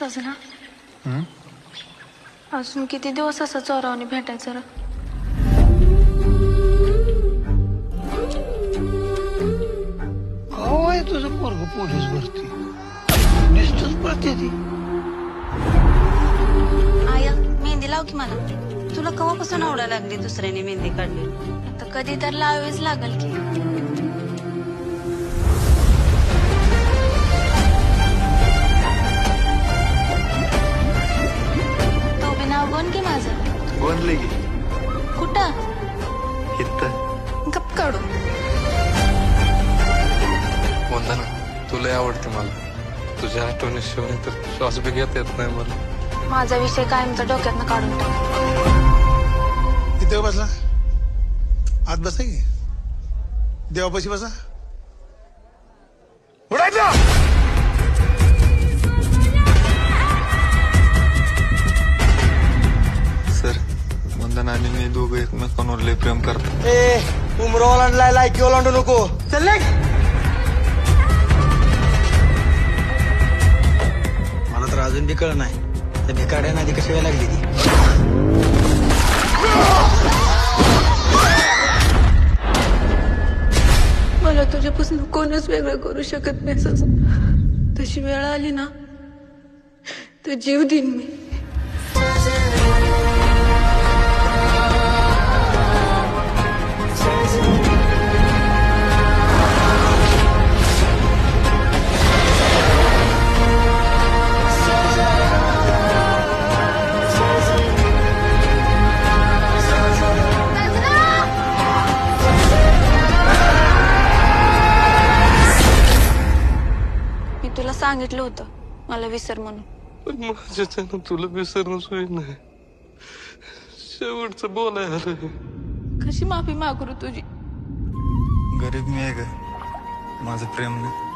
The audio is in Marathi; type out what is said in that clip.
सजना अजून किती दिवस असं चोरावणी भेटायचं रे? काय तुझं पोरग पोलीस भरती नुसतंच पळते ती. आया मेहंदी लाव की मला. तुला केव्हापासून आवडायला लागली दुसऱ्याने मेहंदी काढली? आता कधी तर लावावीच लागल की. तो बी नाव बोल की माझं. बनले की कुठं? इथं गप काढू. वंदना तुला आवडते मला. तुझ्या आठवणीशिवाय तर श्वास बी घेता येत नाही मला. माझा विषय कायमचा डोक्यातनं काढून टाक. इथे बसला आत बसा की देवापाशी बसा. उडायचं सर वंदना आणि मी दोघं एकमेकांवर लय प्रेम करतो. उमरा ओलांडलाय लायकी ओलांडू नको. चल मला तर अजून बी कळ नाही त्या भिकाड्यानं आधी कशी वेळ लागली ती. मला तुझ्यापासून कोणच वेगळं करू शकत नाही सजना. तशी वेळ आली ना तर जीव देईन मी. मी तुला सांगितलं होतं मला विसर म्हणून. पण माझ्याच्यानं तुला विसरणं सोय नाही. शेवटचं बोलाय आलं. कशी माफी मागू तुझी? गरीब मी आहे का माझं प्रेम नाही.